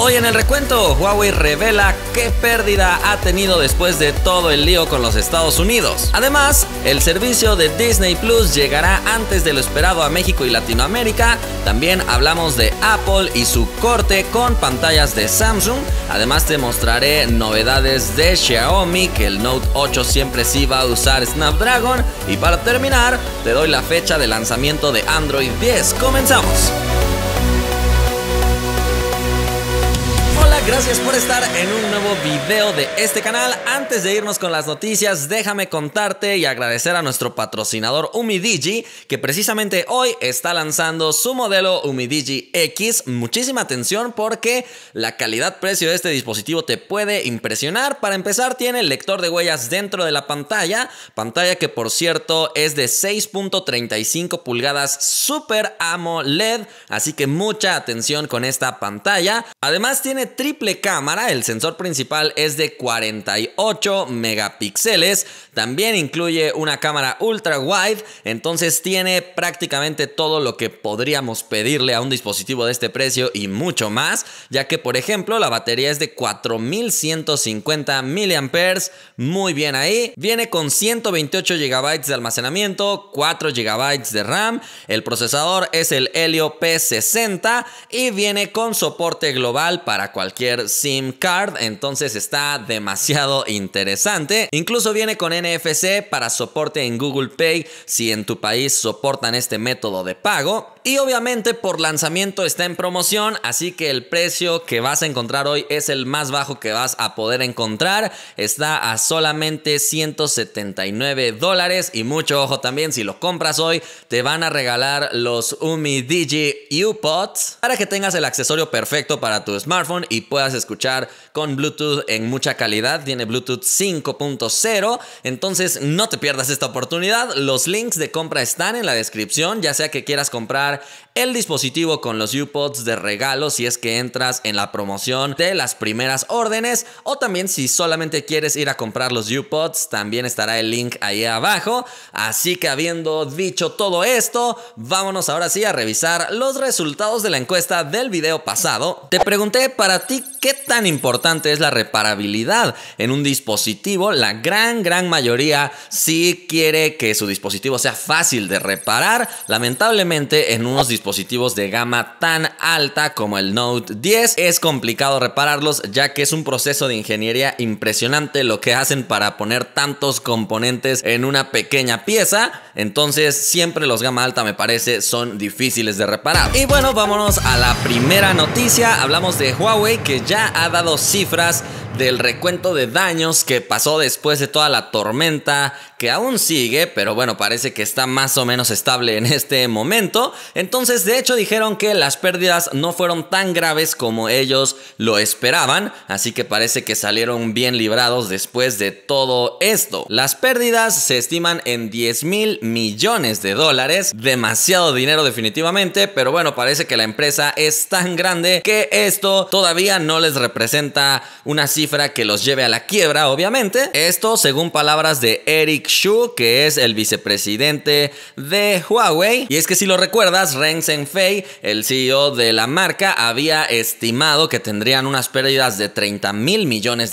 Hoy en el recuento, Huawei revela qué pérdida ha tenido después de todo el lío con los Estados Unidos. Además, el servicio de Disney Plus llegará antes de lo esperado a México y Latinoamérica. También hablamos de Apple y su corte con pantallas de Samsung. Además te mostraré novedades de Xiaomi, que el Note 8 siempre sí va a usar Snapdragon. Y para terminar, te doy la fecha de lanzamiento de Android 10. ¡Comenzamos! Gracias por estar en un nuevo video de este canal. Antes de irnos con las noticias, déjame contarte y agradecer a nuestro patrocinador UmiDigi, que precisamente hoy está lanzando su modelo UmiDigi X. Muchísima atención porque la calidad-precio de este dispositivo te puede impresionar. Para empezar, tiene el lector de huellas dentro de la pantalla que por cierto es de 6.35 pulgadas Super AMOLED, así que mucha atención con esta pantalla. Además tiene triple cámara, el sensor principal es de 48 megapíxeles, también incluye una cámara ultra wide, entonces tiene prácticamente todo lo que podríamos pedirle a un dispositivo de este precio y mucho más, ya que por ejemplo la batería es de 4150 mAh, muy bien ahí, viene con 128 GB de almacenamiento, 4 GB de RAM, el procesador es el Helio P60 y viene con soporte global para cualquier SIM card, entonces está demasiado interesante. Incluso viene con NFC para soporte en Google Pay si en tu país soportan este método de pago. Y obviamente por lanzamiento está en promoción, así que el precio que vas a encontrar hoy es el más bajo que vas a poder encontrar. Está a solamente $179 y mucho ojo también, si lo compras hoy te van a regalar los UmiDigi UPods para que tengas el accesorio perfecto para tu smartphone y puedas escuchar con Bluetooth en mucha calidad. Tiene Bluetooth 5.0, entonces no te pierdas esta oportunidad. Los links de compra están en la descripción, ya sea que quieras comprar el dispositivo con los UPods de regalo si es que entras en la promoción de las primeras órdenes, o también si solamente quieres ir a comprar los UPods, también estará el link ahí abajo. Así que habiendo dicho todo esto, vámonos ahora sí a revisar los resultados de la encuesta del video pasado. Te pregunté para ti qué tan importante es la reparabilidad en un dispositivo. La gran mayoría sí quiere que su dispositivo sea fácil de reparar. Lamentablemente en unos dispositivos de gama tan alta como el Note 10 es complicado repararlos, ya que es un proceso de ingeniería impresionante lo que hacen para poner tantos componentes en una pequeña pieza. Entonces siempre los gama alta me parece son difíciles de reparar. Y bueno, vámonos a la primera noticia. Hablamos de Huawei, que ya ha dado cifras del recuento de daños que pasó después de toda la tormenta, que aún sigue, pero bueno, parece que está más o menos estable en este momento. Entonces, de hecho, dijeron que las pérdidas no fueron tan graves como ellos lo esperaban, así que parece que salieron bien librados después de todo esto. Las pérdidas se estiman en $10,000 millones, demasiado dinero definitivamente, pero bueno, parece que la empresa es tan grande que esto todavía no les representa una cifra que los lleve a la quiebra, obviamente. Esto según palabras de Eric Xu, que es el vicepresidente de Huawei. Y es que si lo recuerdas, Ren Zhengfei, el CEO de la marca, había estimado que tendrían unas pérdidas de $30,000 millones.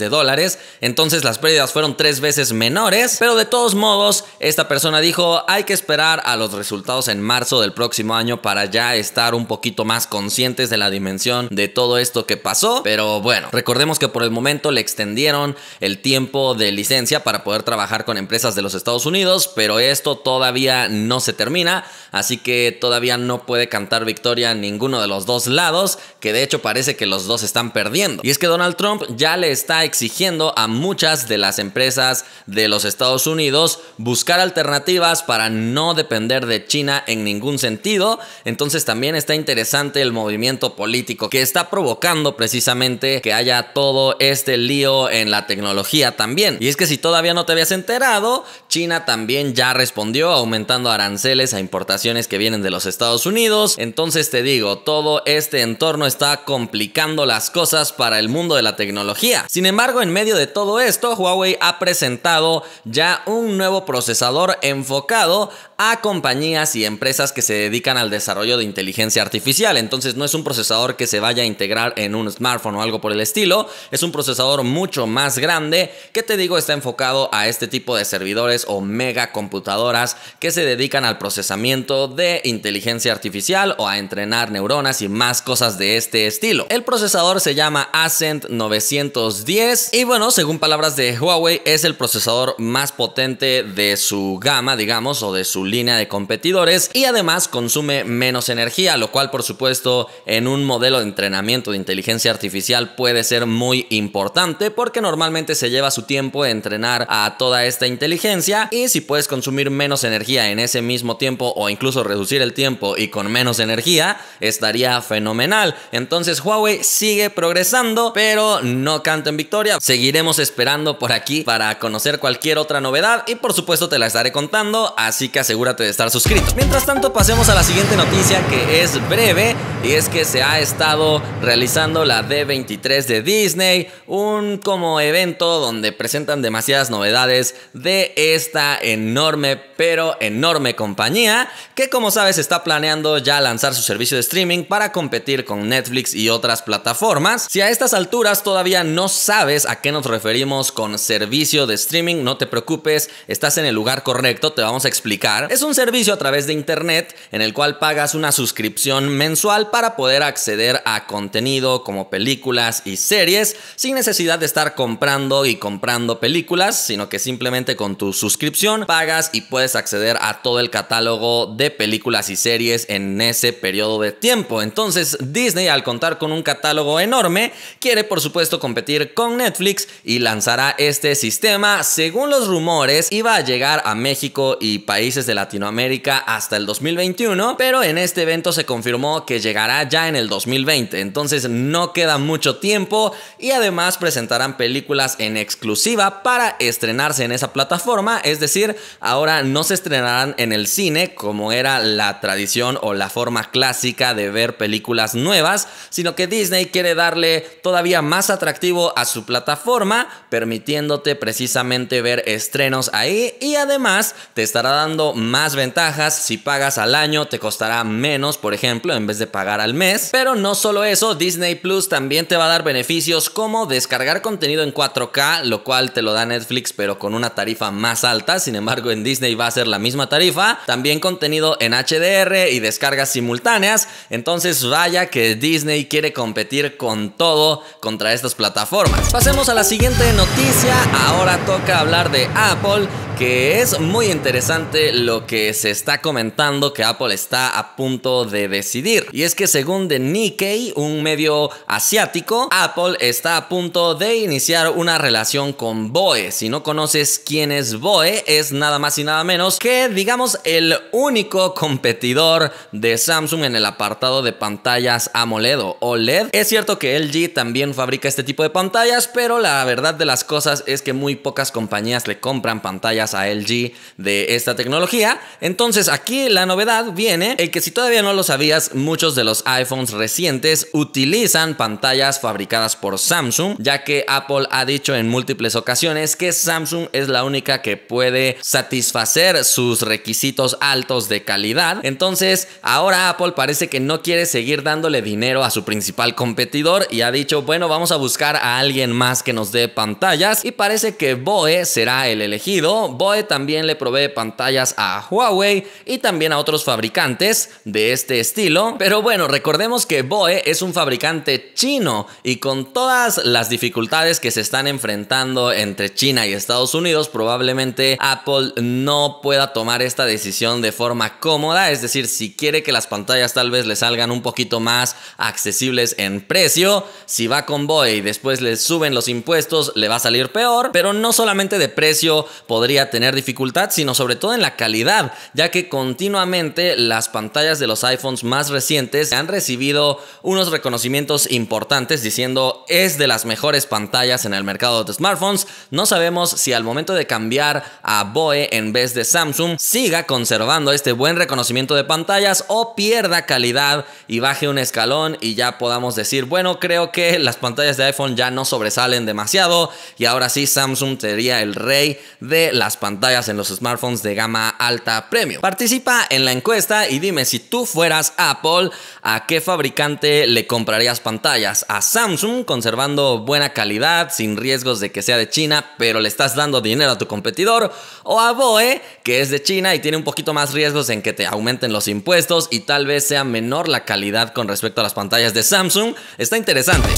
Entonces las pérdidas fueron 3 veces menores, pero de todos modos esta persona dijo hay que esperar a los resultados en marzo del próximo año para ya estar un poquito más conscientes de la dimensión de todo esto que pasó. Pero bueno, recordemos que por el momento le extendieron el tiempo de licencia para poder trabajar con empresas de los Estados Unidos, pero esto todavía no se termina, así que todavía no puede cantar victoria ninguno de los dos lados, que de hecho parece que los dos están perdiendo. Y es que Donald Trump ya le está exigiendo a muchas de las empresas de los Estados Unidos buscar alternativas para no depender de China en ningún sentido. Entonces también está interesante el movimiento político que está provocando precisamente que haya todo este lío en la tecnología también. Y es que si todavía no te habías enterado, China también ya respondió aumentando aranceles a importaciones que vienen de los Estados Unidos. Entonces te digo, todo este entorno está complicando las cosas para el mundo de la tecnología. Sin embargo, en medio de todo esto, Huawei ha presentado ya un nuevo procesador enfocado a compañías y empresas que se dedican al desarrollo de inteligencia artificial. Entonces no es un procesador que se vaya a integrar en un smartphone o algo por el estilo, es un procesador mucho más grande que, te digo, está enfocado a este tipo de servidores o megacomputadoras que se dedican al procesamiento de inteligencia artificial o a entrenar neuronas y más cosas de este estilo. El procesador se llama Ascend 910 y bueno, según palabras de Huawei, es el procesador más potente de su gama, digamos, o de su línea de competidores, y además consume menos energía, lo cual por supuesto en un modelo de entrenamiento de inteligencia artificial puede ser muy importante, porque normalmente se lleva su tiempo en entrenar a toda esta inteligencia, y si puedes consumir menos energía en ese mismo tiempo o incluso reducir el tiempo y con menos energía, estaría fenomenal. Entonces Huawei sigue progresando, pero no canta en victoria. Seguiremos esperando por aquí para conocer cualquier otra novedad y por supuesto te la estaré contando, así que asegúrate de estar suscrito. Mientras tanto, pasemos a la siguiente noticia, que es breve, y es que se ha estado realizando la D23 de Disney, un como evento donde presentan demasiadas novedades de esta enorme pero enorme compañía que, como sabes, está planeando ya lanzar su servicio de streaming para competir con Netflix y otras plataformas. Si a estas alturas todavía no sabes a qué nos referimos con servicio de streaming, no te preocupes, estás en el lugar correcto, te vamos a explicar. Es un servicio a través de internet en el cual pagas una suscripción mensual para poder acceder a contenido como películas y series sin necesidad de estar comprando y comprando películas, sino que simplemente con tu suscripción pagas y puedes acceder a todo el catálogo de películas y series en ese periodo de tiempo. Entonces Disney, al contar con un catálogo enorme, quiere por supuesto competir con Netflix y lanzará este sistema. Según los rumores, iba a llegar a México y países de Latinoamérica hasta el 2021, pero en este evento se confirmó que llegará ya en el 2020, entonces no queda mucho tiempo, y además presentarán películas en exclusiva para estrenarse en esa plataforma. Es decir, ahora no se estrenarán en el cine como era la tradición o la forma clásica de ver películas nuevas, sino que Disney quiere darle todavía más atractivo a su plataforma, permitiéndote precisamente ver estrenos ahí, y además te estará dando más ventajas. Si pagas al año te costará menos, por ejemplo, en vez de pagar al mes. Pero no solo eso, Disney Plus también te va a dar beneficios como descargar contenido en 4K, lo cual te lo da Netflix pero con una tarifa más alta. Sin embargo, en Disney va a ser la misma tarifa. También contenido en HDR y descargas simultáneas. Entonces vaya que Disney quiere competir con todo contra estas plataformas. Pasemos a la siguiente noticia. Ahora toca hablar de Apple, que es muy interesante lo que se está comentando que Apple está a punto de decidir. Y es que según The Nikkei, un medio asiático, Apple está a punto de iniciar una relación con BOE. Si no conoces quién es BOE, es nada más y nada menos que, digamos, el único competidor de Samsung en el apartado de pantallas AMOLED o OLED. Es cierto que LG también fabrica este tipo de pantallas, pero la verdad de las cosas es que muy pocas compañías le compran pantallas a LG de esta tecnología. Entonces aquí la novedad viene en que, si todavía no lo sabías, muchos de los iPhones recientes utilizan pantallas fabricadas por Samsung, ya que Apple ha dicho en múltiples ocasiones que Samsung es la única que puede satisfacer sus requisitos altos de calidad. Entonces ahora Apple parece que no quiere seguir dándole dinero a su principal competidor y ha dicho, bueno, vamos a buscar a alguien más que nos dé pantallas, y parece que BOE será el elegido. BOE también le provee pantallas a Huawei y también a otros fabricantes de este estilo, pero bueno, recordemos que BOE es un fabricante chino, y con todas las dificultades que se están enfrentando entre China y Estados Unidos, probablemente Apple no pueda tomar esta decisión de forma cómoda. Es decir, si quiere que las pantallas tal vez le salgan un poquito más accesibles en precio, si va con BOE y después le suben los impuestos, le va a salir peor. Pero no solamente de precio podría tener dificultad, sino sobre todo en la calidad, ya que continuamente las pantallas de los iPhones más recientes han recibido unos reconocimientos importantes diciendo es de las mejores pantallas en el mercado de smartphones. No sabemos si al momento de cambiar a BOE en vez de Samsung siga conservando este buen reconocimiento de pantallas o pierda calidad y baje un escalón y ya podamos decir, bueno, creo que las pantallas de iPhone ya no sobresalen demasiado y ahora sí Samsung sería el rey de las las pantallas en los smartphones de gama alta premium. Participa en la encuesta y dime, si tú fueras Apple, ¿a qué fabricante le comprarías pantallas? ¿A Samsung, conservando buena calidad, sin riesgos de que sea de China, pero le estás dando dinero a tu competidor? ¿O a BOE, que es de China y tiene un poquito más riesgos en que te aumenten los impuestos y tal vez sea menor la calidad con respecto a las pantallas de Samsung? Está interesante.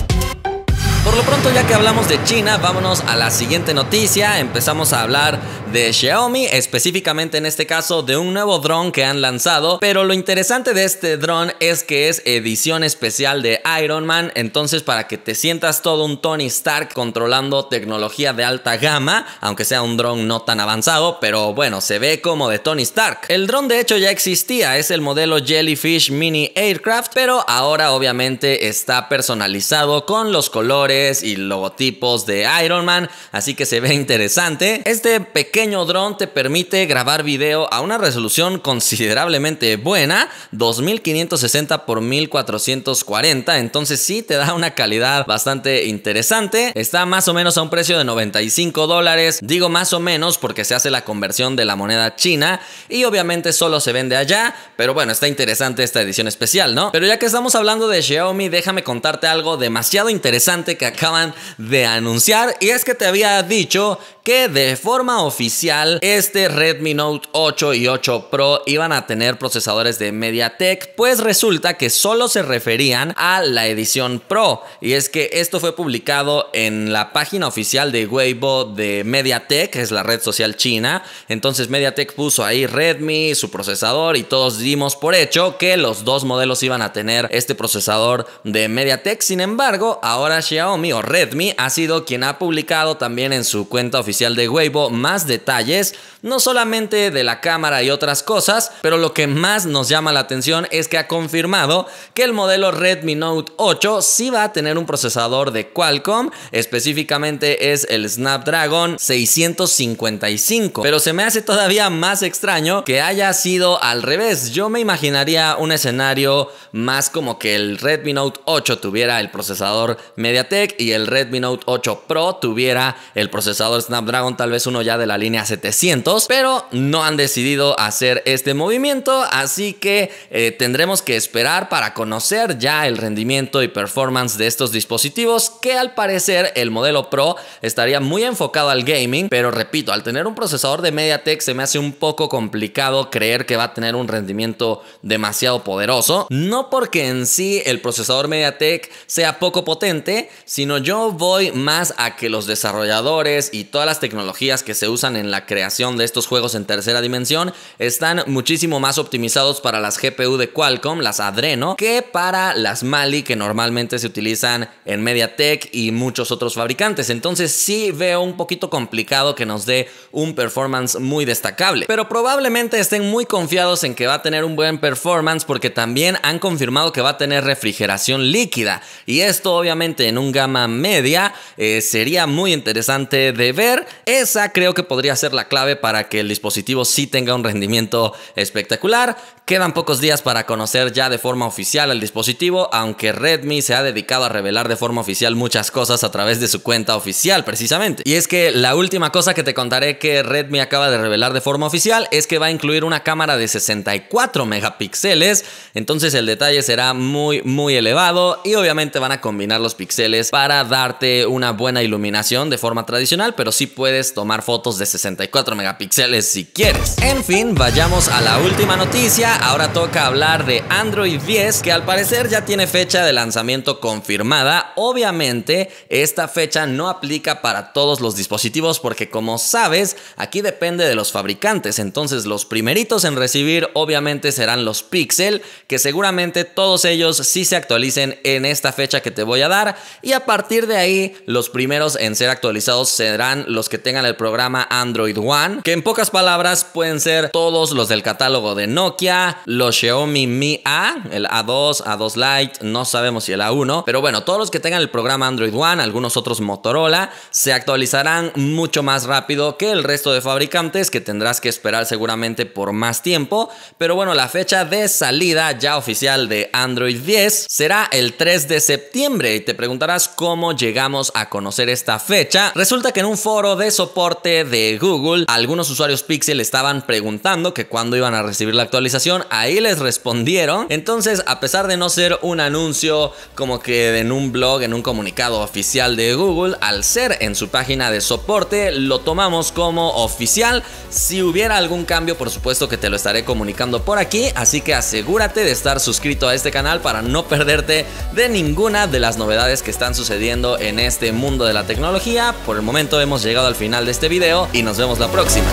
Por lo pronto, ya que hablamos de China, vámonos a la siguiente noticia. Empezamos a hablar de Xiaomi, específicamente en este caso de un nuevo dron que han lanzado. Pero lo interesante de este dron es que es edición especial de Iron Man. Entonces, para que te sientas todo un Tony Stark controlando tecnología de alta gama, aunque sea un dron no tan avanzado, pero bueno, se ve como de Tony Stark. El dron de hecho ya existía, es el modelo Jellyfish Mini Aircraft, pero ahora obviamente está personalizado con los colores y logotipos de Iron Man, así que se ve interesante. Este pequeño dron te permite grabar video a una resolución considerablemente buena, 2560 x 1440, entonces sí te da una calidad bastante interesante. Está más o menos a un precio de $95, digo más o menos porque se hace la conversión de la moneda china y obviamente solo se vende allá, pero bueno, está interesante esta edición especial, ¿no? Pero ya que estamos hablando de Xiaomi, déjame contarte algo demasiado interesante que acaban de anunciar, y es que te había dicho que de forma oficial este Redmi Note 8 y 8 Pro iban a tener procesadores de MediaTek. Pues resulta que solo se referían a la edición Pro, y es que esto fue publicado en la página oficial de Weibo de MediaTek, que es la red social china. Entonces MediaTek puso ahí Redmi, su procesador, y todos dimos por hecho que los dos modelos iban a tener este procesador de MediaTek. Sin embargo, ahora Xiaomi o Redmi ha sido quien ha publicado también en su cuenta oficial de Weibo más detalles, no solamente de la cámara y otras cosas, pero lo que más nos llama la atención es que ha confirmado que el modelo Redmi Note 8 sí va a tener un procesador de Qualcomm, específicamente es el Snapdragon 655, pero se me hace todavía más extraño que haya sido al revés. Yo me imaginaría un escenario más como que el Redmi Note 8 tuviera el procesador MediaTek y el Redmi Note 8 Pro tuviera el procesador Snapdragon, tal vez uno ya de la línea 700, pero no han decidido hacer este movimiento, así que tendremos que esperar para conocer ya el rendimiento y performance de estos dispositivos, que al parecer el modelo Pro estaría muy enfocado al gaming, pero repito, al tener un procesador de MediaTek se me hace un poco complicado creer que va a tener un rendimiento demasiado poderoso, no porque en sí el procesador MediaTek sea poco potente, sino yo voy más a que los desarrolladores y todas las tecnologías que se usan en la creación de estos juegos en tercera dimensión están muchísimo más optimizados para las GPU de Qualcomm, las Adreno, que para las Mali que normalmente se utilizan en MediaTek y muchos otros fabricantes. Entonces sí veo un poquito complicado que nos dé un performance muy destacable, pero probablemente estén muy confiados en que va a tener un buen performance porque también han confirmado que va a tener refrigeración líquida, y esto obviamente en un gama media sería muy interesante de ver. Esa creo que podría ser la clave para que el dispositivo sí tenga un rendimiento espectacular. Quedan pocos días para conocer ya de forma oficial el dispositivo, aunque Redmi se ha dedicado a revelar de forma oficial muchas cosas a través de su cuenta oficial precisamente. Y es que la última cosa que te contaré que Redmi acaba de revelar de forma oficial es que va a incluir una cámara de 64 megapíxeles, entonces el detalle será muy elevado y obviamente van a combinar los píxeles para darte una buena iluminación de forma tradicional, pero sí puedes tomar fotos de 64 megapíxeles si quieres. En fin, vayamos a la última noticia. Ahora toca hablar de Android 10, que al parecer ya tiene fecha de lanzamiento confirmada. Obviamente esta fecha no aplica para todos los dispositivos porque, como sabes, aquí depende de los fabricantes. Entonces los primeritos en recibir obviamente serán los Pixel, que seguramente todos ellos sí se actualicen en esta fecha que te voy a dar, y a partir de ahí los primeros en ser actualizados serán los que tengan el programa Android One, que en pocas palabras pueden ser todos los del catálogo de Nokia, los Xiaomi Mi A, el A2, A2 Lite, no sabemos si el A1, pero bueno, todos los que tengan el programa Android One, algunos otros Motorola, se actualizarán mucho más rápido que el resto de fabricantes, que tendrás que esperar seguramente por más tiempo. Pero bueno, la fecha de salida ya oficial de Android 10 será el 3 de septiembre, y te preguntarás cómo llegamos a conocer esta fecha. Resulta que en un foro foro de soporte de Google, algunos usuarios Pixel estaban preguntando que cuándo iban a recibir la actualización. Ahí les respondieron. Entonces, a pesar de no ser un anuncio como que en un blog, en un comunicado oficial de Google, al ser en su página de soporte, lo tomamos como oficial. Si hubiera algún cambio, por supuesto que te lo estaré comunicando por aquí, así que asegúrate de estar suscrito a este canal para no perderte de ninguna de las novedades que están sucediendo en este mundo de la tecnología. Por el momento hemos llegado al final de este video y nos vemos la próxima.